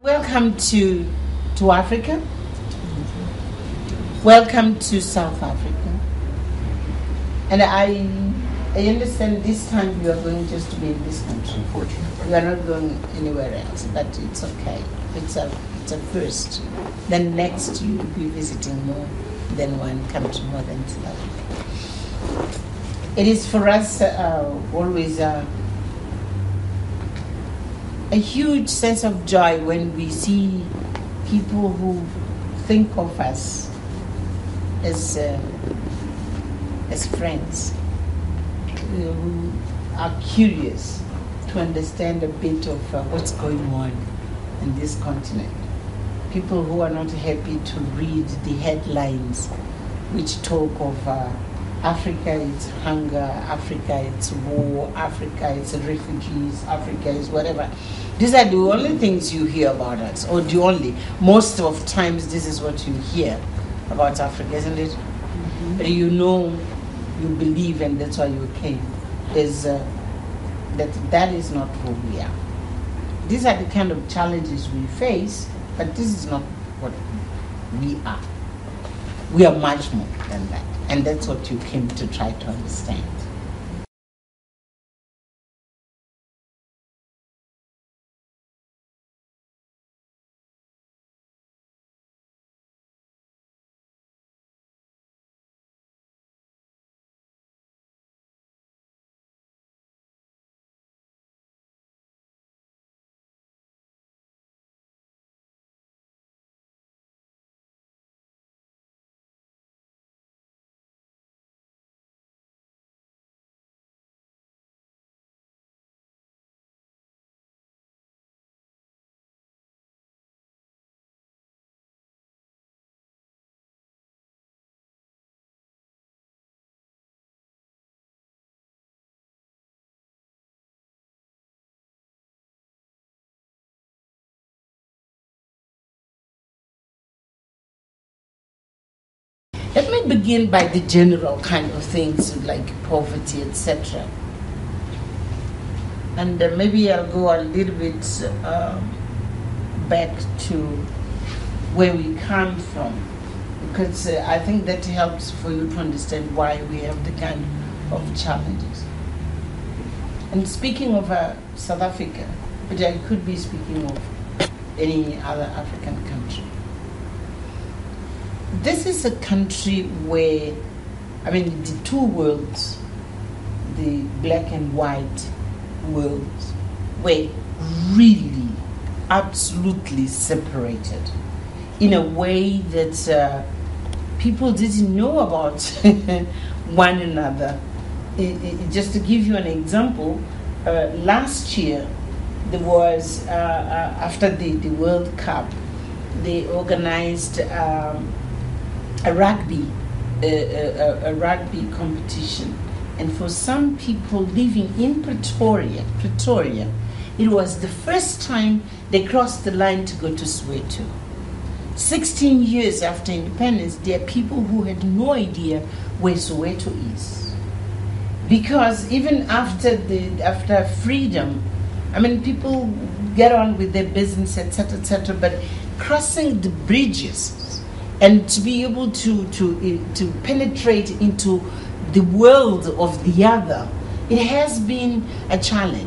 Welcome to Africa. Welcome to South Africa. And I understand this time you are going just to be in this country. Unfortunately. You are not going anywhere else, but it's okay. It's a first. Then next you will be visiting more than one country, more than South Africa. It is for us always a huge sense of joy when we see people who think of us as friends, who are curious to understand a bit of what's going on in this continent. People who are not happy to read the headlines which talk of Africa is hunger, Africa is war, Africa is refugees, Africa is whatever. These are the only things you hear about us, or the only. Most of times this is what you hear about Africa, isn't it? Mm-hmm. But you know, you believe, and that's why you came, is that is not who we are. These are the kind of challenges we face, but this is not what we are. We are much more than that. And that's what you came to try to understand. Let me begin by the general kind of things like poverty, etc. And maybe I'll go a little bit back to where we come from, because I think that helps for you to understand why we have the kind of challenges. And speaking of South Africa, but I could be speaking of any other African country. This is a country where, the two worlds, the black and white worlds, were really absolutely separated in a way that people didn't know about one another. Just to give you an example, last year there was, after the World Cup, they organized a rugby competition, and for some people living in Pretoria, it was the first time they crossed the line to go to Soweto. 16 years after independence, there are people who had no idea where Soweto is, because even after freedom, people get on with their business, etc., but crossing the bridges and to be able to penetrate into the world of the other, it has been a challenge.